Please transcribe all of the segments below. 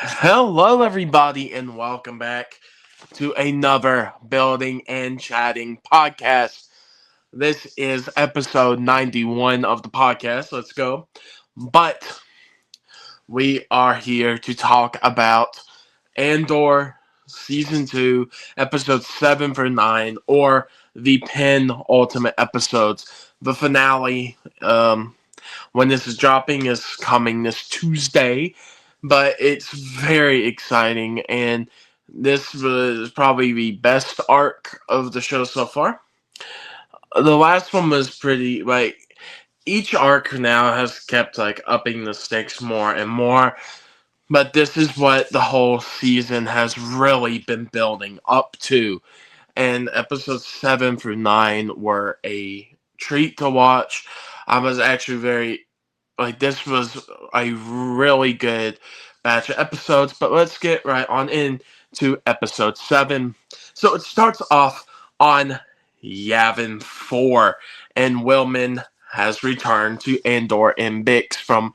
Hello, everybody, and welcome back to another Building and Chatting podcast. This is episode 91 of the podcast. Let's go. But we are here to talk about Andor Season 2, episodes 7 through 9, or the penultimate episodes. The finale, when this is dropping, is coming this Tuesday, but it's very exciting, and this was probably the best arc of the show so far. The last one was pretty, like, each arc now has kept, like, upping the stakes more and more, but this is what the whole season has really been building up to, and episodes 7 through 9 were a treat to watch. I was actually very this was a really good batch of episodes, but let's get right on into episode 7. So it starts off on Yavin 4, and Willman has returned to Andor and Bix from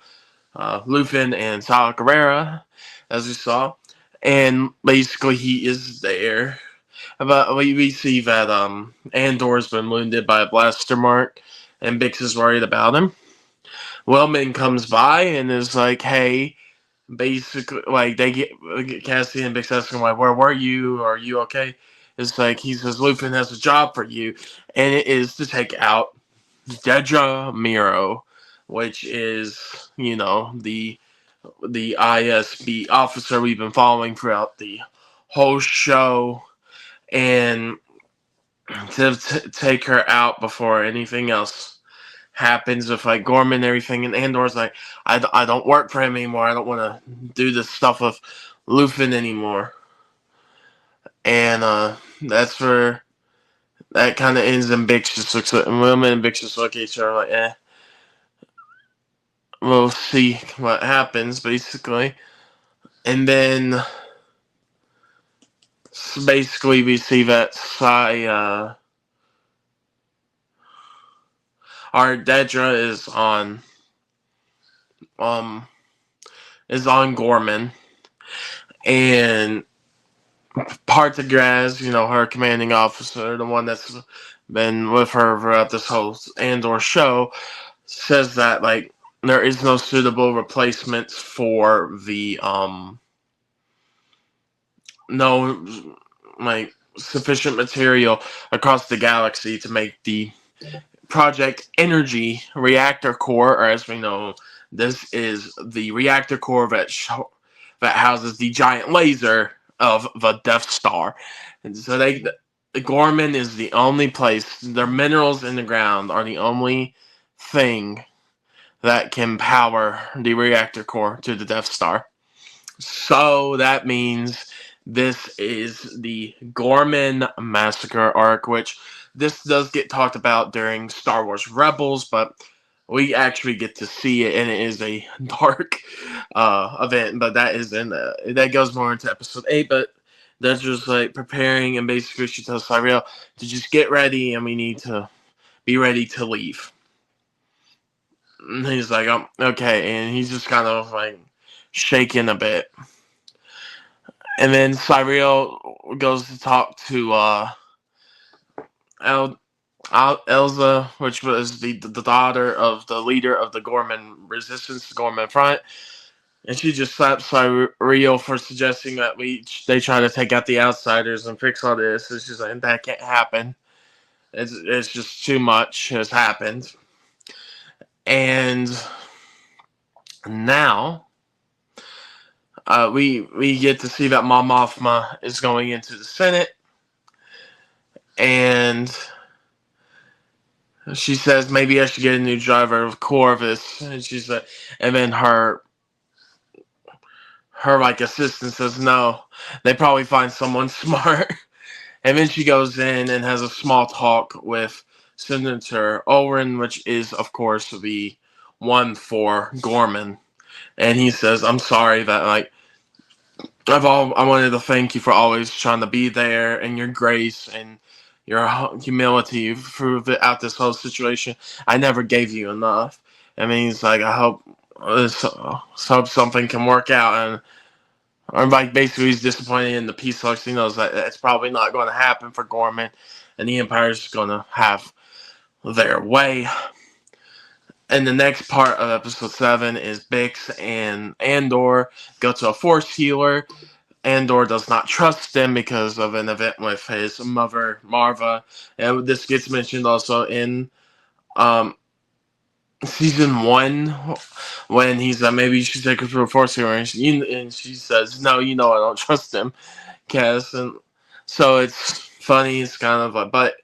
Lufin and Sal Guerrera, as we saw, and basically he is there. But we see that Andor's been wounded by a blaster mark, and Bix is worried about him. Wellman comes by and is like, "Hey," basically, like they get Cassie and Bix asking like, "Where were you? Are you okay?" It's like he says, "Lupin has a job for you, and it is to take out Dedra Miro, which is the ISB officer we've been following throughout the whole show, and to take her out before anything else happens with like Gorman and everything." And Andor's like, I don't work for him anymore. I don't want to do this stuff with Lufin anymore. And that's where that kind of ends. And Bix just looks at Wilman, and Bix just look at each other like, we'll see what happens, basically. And then basically we see that our Dedra um is on Gorman, and Partagraz, her commanding officer, the one that's been with her throughout this whole Andor show, says that like there is no suitable replacements for the no like sufficient material across the galaxy to make the Project Energy reactor core, or as we know, this is the reactor core that houses the giant laser of the Death Star. And so Gorman is the only place. Their minerals in the ground are the only thing that can power the reactor core to the Death Star. So that means this is the Gorman Massacre arc, which this does get talked about during Star Wars Rebels, but we actually get to see it, and it is a dark event. But that goes more into episode 8. But that's just like preparing, and basically she tells Cyril to just get ready, and we need to be ready to leave. And he's like, "Oh, okay," and he's just kind of like shaking a bit. And then Cyril goes to talk to El- Elza, which was the daughter of the leader of the Gorman Resistance, the Gorman Front, and she just slaps Cyril for suggesting that they try to take out the outsiders and fix all this. And she's like, that can't happen. It's just too much has happened. And now we get to see that Mon Mothma is going into the Senate, and she says maybe I should get a new driver of Corvus, and she's like, and then her like assistant says no, they probably find someone smart, and then she goes in and has a small talk with Senator Owen, which is of course the one for Gorman, and he says, I'm sorry that like I wanted to thank you for always trying to be there, and your grace and your humility throughout this whole situation. I never gave you enough. I mean, he's like, I hope something can work out. And Or like basically he's disappointed in the peace talks. He knows that it's probably not going to happen for Gorman, and the Empire's just going to have their way. And the next part of episode 7 is Bix and Andor go to a Force healer. Andor does not trust him because of an event with his mother, Marva. And this gets mentioned also in um, season 1 when he's maybe you should take her to a Force healer. And she says, no, I don't trust him, Cass. And so it's funny. It's kind of like, but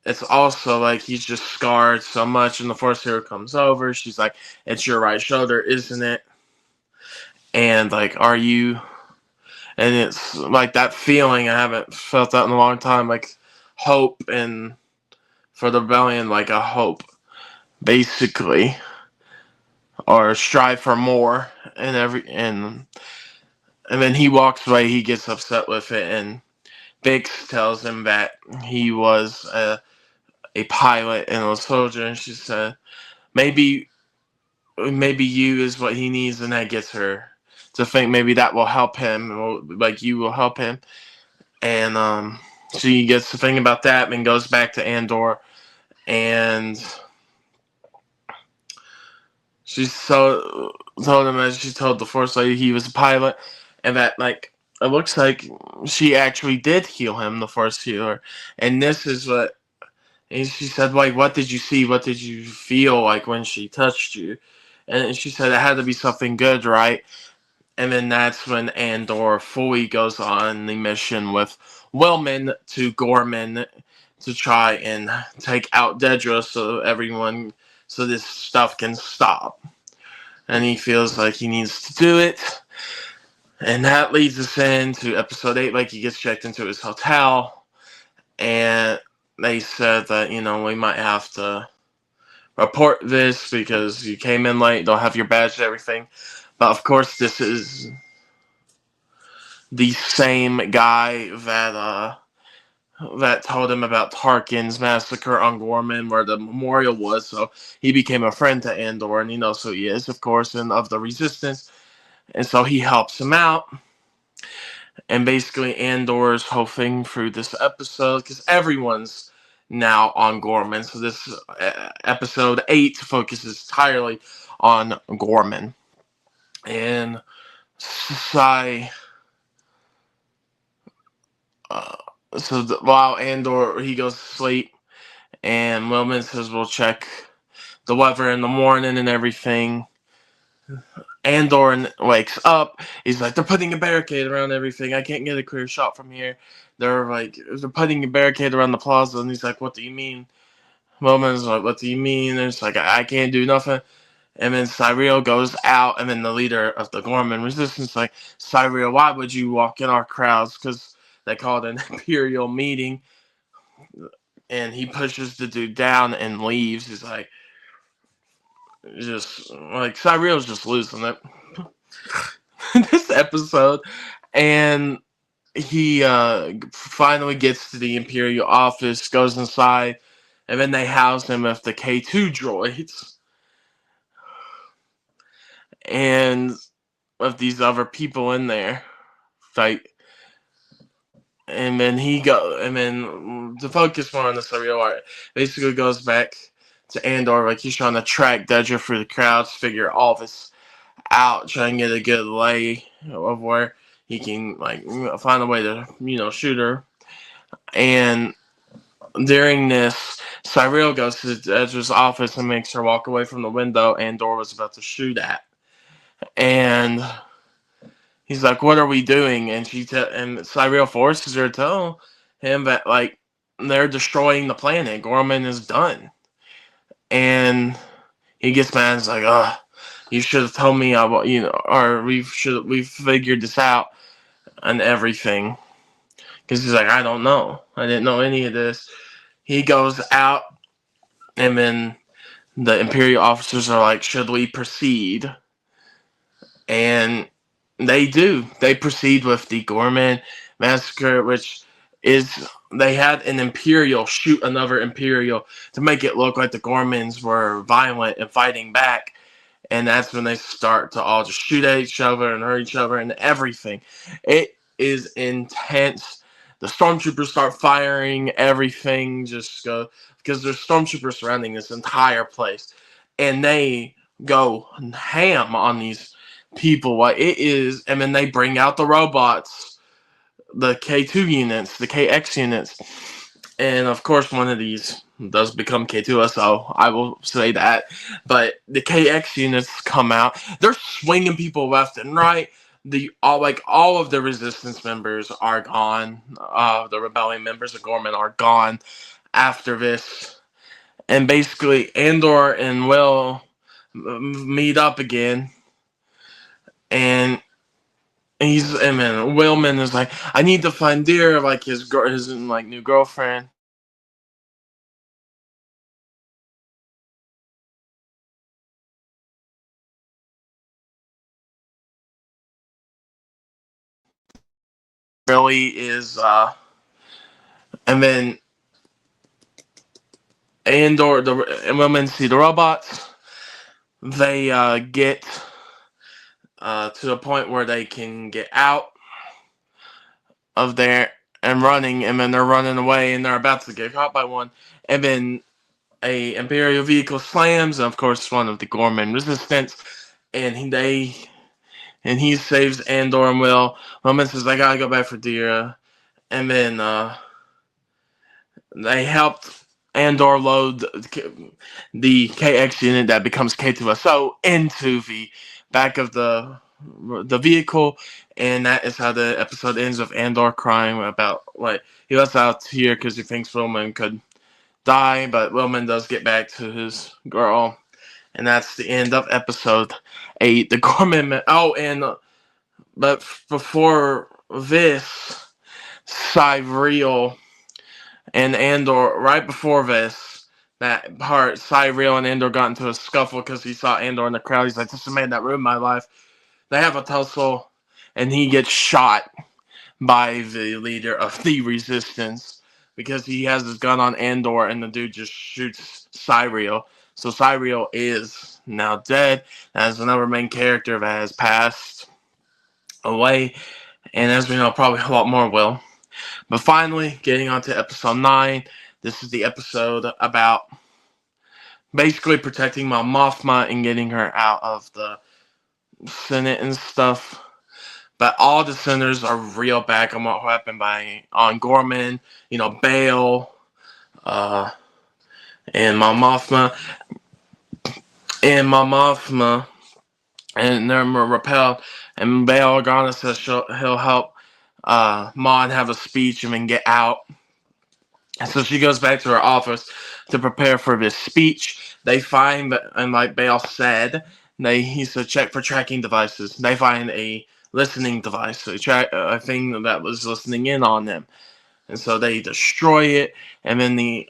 it's also like he's just scarred so much, and the Force hero comes over. She's like, "It's your right shoulder, isn't it?" And like, are you? And it's like that feeling I haven't felt that in a long time, like hope and for the rebellion, like a hope, basically, or strive for more, and then he walks away. He gets upset with it, and Bix tells him that he was a pilot and a soldier, and she said, maybe you is what he needs, and that gets her to think maybe that will help him, or like you will help him. And she gets to think about that and goes back to Andor, and she told him, as she told the Force Lady, he was a pilot, and that like it looks like she actually did heal him, the Force healer. And this is what. And she said, like, what did you see? What did you feel like when she touched you? And she said, it had to be something good, right? And then that's when Andor fully goes on the mission with Wellman to Gorman to try and take out Dedra so this stuff can stop. And he feels like he needs to do it. And that leads us into episode 8, like he gets checked into his hotel. And they said that, we might have to report this because you came in late, don't have your badge and everything. But of course, this is the same guy that told him about Tarkin's massacre on Gorman, where the memorial was. So he became a friend to Andor, and he knows who he is, of course, and of the Resistance. And so he helps him out. And basically, Andor's whole thing through this episode, because everyone's now on Gorman. So this episode 8 focuses entirely on Gorman. And Sai. While Andor he goes to sleep, and Wilman says we'll check the weather in the morning and everything. Andor wakes up. He's like, they're putting a barricade around everything. I can't get a clear shot from here. They're putting a barricade around the plaza, and he's like, what do you mean? Wilman's like, what do you mean? And it's like, I can't do nothing. And then Cyril goes out, and then the leader of the Gorman Resistance like, Cyril, why would you walk in our crowds? Because they called an imperial meeting. And he pushes the dude down and leaves. He's like, just like Cyril's just losing it this episode. And he finally gets to the Imperial office, goes inside, and then they house him with the K2 droids. And with these other people in there. Like, and then the focus more on the Cyril art basically goes back to Andor, like he's trying to track Dedra through the crowds, figure all this out, try and get a good lay of where he can find a way to shoot her. And during this, Cyril goes to Dedra's office and makes her walk away from the window Andor was about to shoot at. And he's like, "What are we doing?" And and Cyril forces her to tell him that they're destroying the planet. Gorman is done. And he gets mad and is like, "Ugh, you should have told me or we figured this out and everything." Because he's like, "I don't know. I didn't know any of this." He goes out, and then the Imperial officers are like, "Should we proceed?" And they do. They proceed with the Gorman massacre, which is they had an Imperial shoot another Imperial to make it look like the Gormans were violent and fighting back. and that's when they start to all just shoot at each other and hurt each other and everything. It is intense. The stormtroopers start firing everything, just go because there's stormtroopers surrounding this entire place, and they go ham on these people. What it is, and then they bring out the robots, the K2 units, the KX units, and of course one of these does become K2SO. I will say that, but the KX units come out. They're swinging people left and right. All of the resistance members are gone. The rebellion members of Gorman are gone after this, and basically Andor and Will meet up again, and and then Willman is like, I need to find Deer, like his like new girlfriend. Really is and then Andor and Willman see the robots. They get to a point where they can get out of there and running, and then they're running away, and they're about to get caught by one, and then a Imperial vehicle slams, and of course one of the Gorman resistance, and he saves Andor and Will. Willman says, I gotta go back for Dira, and then they helped Andor load the KX unit that becomes K2SO into the back of the vehicle, and that is how the episode ends with Andor crying about like he lets out here because he thinks Willman could die, but Willman does get back to his girl, and that's the end of episode 8. The Gorman. Oh, and but before this, Cyreal and Andor, right before this, that part, Cyreal and Andor got into a scuffle because he saw Andor in the crowd. He's like, this is a man that ruined my life. They have a tussle, and he gets shot by the leader of the Resistance because he has his gun on Andor, and the dude just shoots Cyreal. So Cyreal is now dead. As another main character that has passed away, and as we know, probably a lot more will. But finally, getting on to episode 9. This is the episode about basically protecting Mon Mothma and getting her out of the Senate and stuff. But all the senators are real back on what happened on Gorman, Bail, uh, and Mon Mothma, and they're repelled. And Bail Organa says he'll help Mon have a speech and then get out. And so she goes back to her office to prepare for this speech. They find, and like Bale said, he said check for tracking devices. They find a listening device, a thing that was listening in on them. And so they destroy it, and then the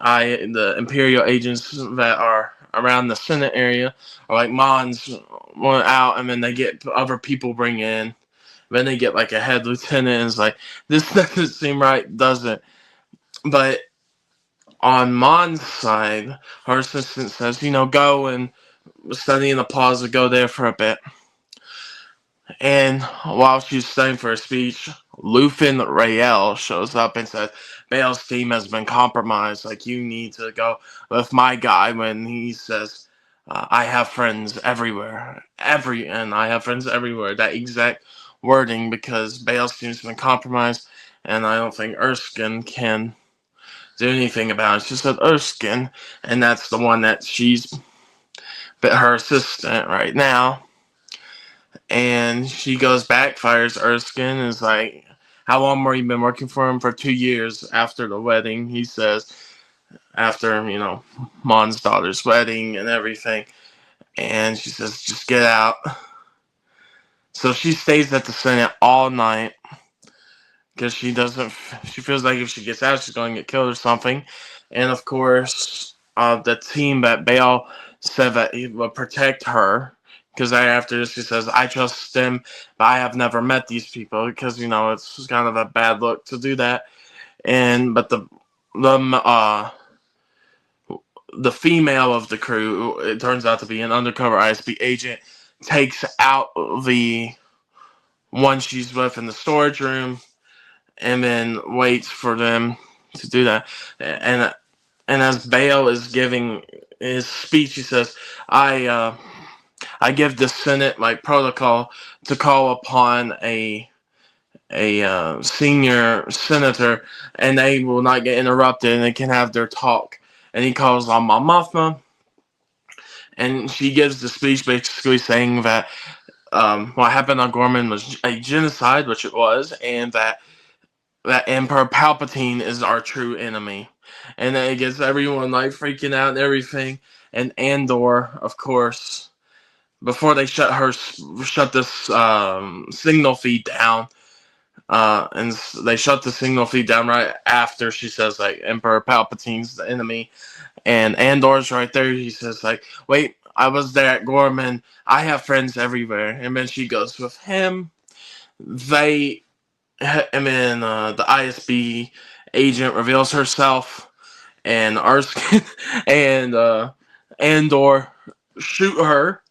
Imperial agents that are around the Senate area are like, Mons went out, and then they get other people bring in. Then they get like a head lieutenant, and it's like, this doesn't seem right, does it? But on Mon's side, her assistant says, go and study in the plaza, go there for a bit. And while she's studying for a speech, Lufin Rael shows up and says, Bale's team has been compromised. Like, you need to go with my guy. When he says, I have friends everywhere. And I have friends everywhere. That exact wording, because Bale's team's been compromised, and I don't think Erskine can do anything about it. She said Erskine, and that's the one that she's her assistant right now. And she goes back, fires Erskine, and is like, how long were you been working for him? For 2 years after the wedding, he says, after, Mon's daughter's wedding and everything. And she says, just get out. So she stays at the Senate all night because she feels like if she gets out, she's going to get killed or something. And of course, the team that Bale said that he will protect her, because after this, she says, I trust them, but I have never met these people, because, it's kind of a bad look to do that. But the female of the crew, it turns out to be an undercover ISB agent, takes out the one she's with in the storage room, and then waits for them to do that. And as Bale is giving his speech, he says, I give the Senate my protocol to call upon a senior senator, and they will not get interrupted, and they can have their talk. And he calls on Mon Mothma, and she gives the speech basically saying that what happened on Gorman was a genocide, which it was, and that Emperor Palpatine is our true enemy. And then it gets everyone like freaking out and everything. And Andor, of course, before they shut this signal feed down, and they shut the signal feed down right after she says like Emperor Palpatine's the enemy, and Andor's right there. He says like, "Wait, I was there at Gorman. I have friends everywhere." And then she goes with him. They, and then the ISB agent reveals herself, and Erskine and Andor shoot her,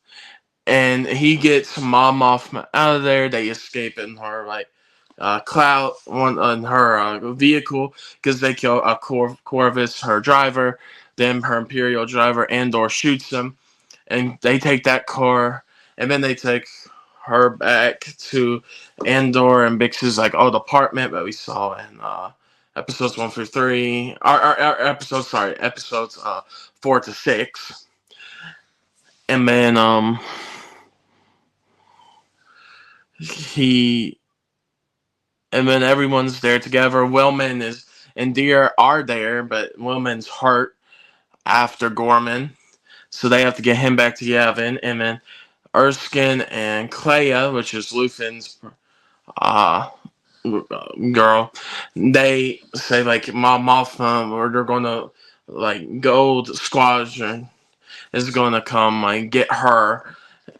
and he gets Mom Mothma out of there. They escape in her like cloud one on her vehicle because they kill Corvus, her driver. Then her Imperial driver Andor shoots him, and they take that car, and then they take her back to Andor and Bix's like old apartment that we saw in episodes 1 through 3. Episodes 4 to 6, and then he and then everyone's there together. Wellman is and Deer are there, but Wellman's hurt after Gorman, so they have to get him back to Yavin. And then Erskine and Clea, which is Luthen's uh, girl, they say like Mom Mothma, or they're gonna like Gold Squadron is gonna come like get her,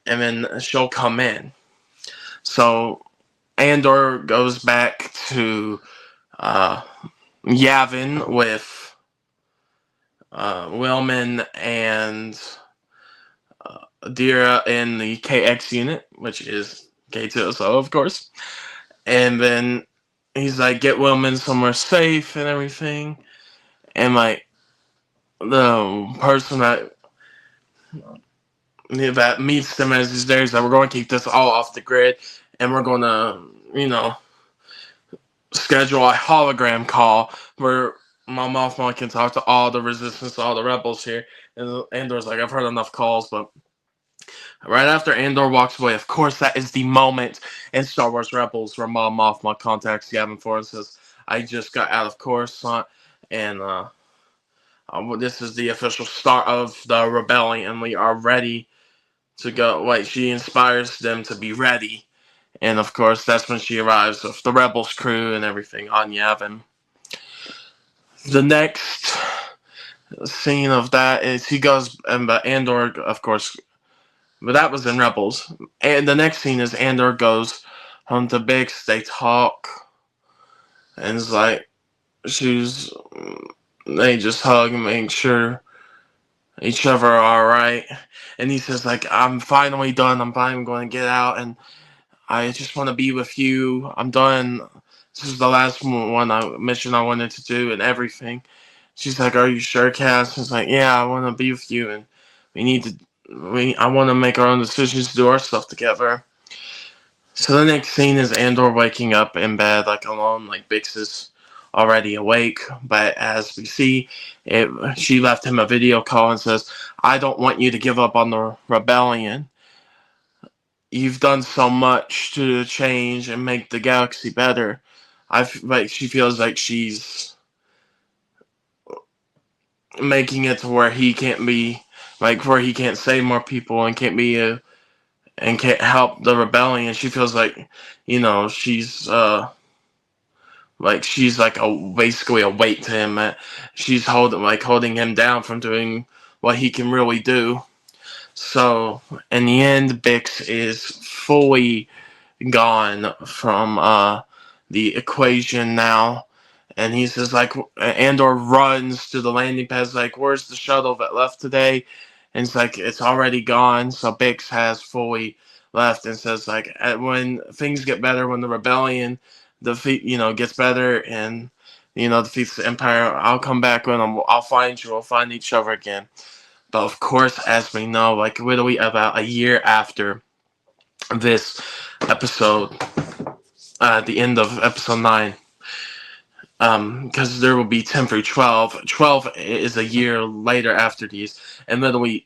and then she'll come in. So Andor goes back to uh, Yavin with Wellman and Adira in the KX unit, which is K2SO, of course. And then he's like, get Wellman somewhere safe and everything. And like the person that meets them as he's there is that we're going to keep this all off the grid, and we're going to, schedule a hologram call where my Mothma can talk to all the resistance, all the rebels here. And Andor's like, I've heard enough calls, but right after Andor walks away, of course, that is the moment in Star Wars Rebels where Mon Mothma contacts Yavin 4 and says, I just got out of Coruscant, and this is the official start of the rebellion. We are ready to go. Like, she inspires them to be ready. And of course, that's when she arrives with the Rebels crew and everything on Yavin. The next scene of that is he goes, and Andor, of course, but that was in Rebels. And the next scene is Andor goes home to Bix. They talk, and it's like they just hug and make sure each other are all right. And he says like, I'm finally done. I'm finally going to get out, and I just want to be with you. I'm done. This is the last mission I wanted to do and everything. She's like, are you sure, Cass? He's like, yeah, I want to be with you, and I want to make our own decisions to do our stuff together. So the next scene is Andor waking up in bed, like alone, like Bix is already awake. But as we see, she left him a video call and says, I don't want you to give up on the rebellion. You've done so much to change and make the galaxy better. She feels like she's making it to where he can't be, like where he can't save more people and can't be and can't help the rebellion. She feels like, she's like basically a weight to him. She's holding him down from doing what he can really do. So in the end, Bix is fully gone from the equation now, And he says like Andor runs to the landing pad, like, "Where's the shuttle that left today?" And it's like it's already gone. So Bix has fully left, and says like, when things get better, when the rebellion gets better, and defeats the Empire, I'll come back when I'll find you. We'll find each other again. But of course, as we know, like literally about a year after this episode, at the end of episode 9, because there will be 10 through 12. 12 is a year later after these, and literally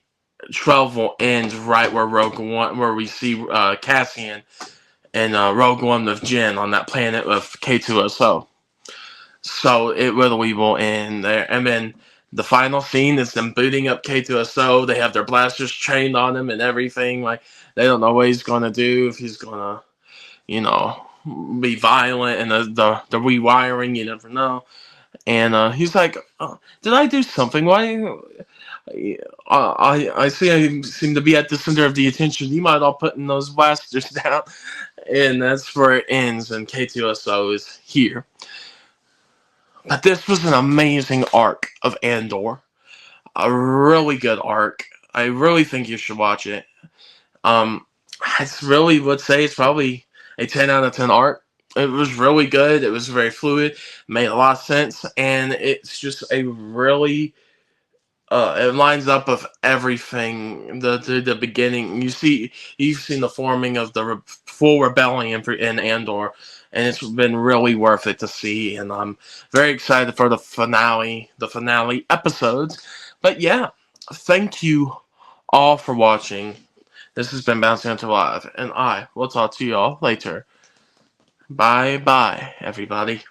12 will end right where Rogue One, where we see Cassian and Rogue One with Jin on that planet with K2SO. So it literally will end there, and then the final scene is them booting up K2SO. They have their blasters trained on him and everything. Like, they don't know what he's gonna do, if he's gonna, you know, be violent, and the rewiring, you never know. And he's like, "Did I do something? Why? I see I seem to be at the center of the attention. You might all putting those blasters down." And that's where it ends. And K2SO is here. But this was an amazing arc of Andor. A really good arc. I really think you should watch it. Um, I really would say it's probably a 10 out of 10 arc. It was really good. It was very fluid. Made a lot of sense. And it's just a really it lines up with everything. The beginning, you've seen the forming of the full rebellion in Andor, and it's been really worth it to see. And I'm very excited for the finale episodes. But yeah, thank you all for watching. This has been Bouncing Into Live, and I will talk to you all later. Bye bye, everybody.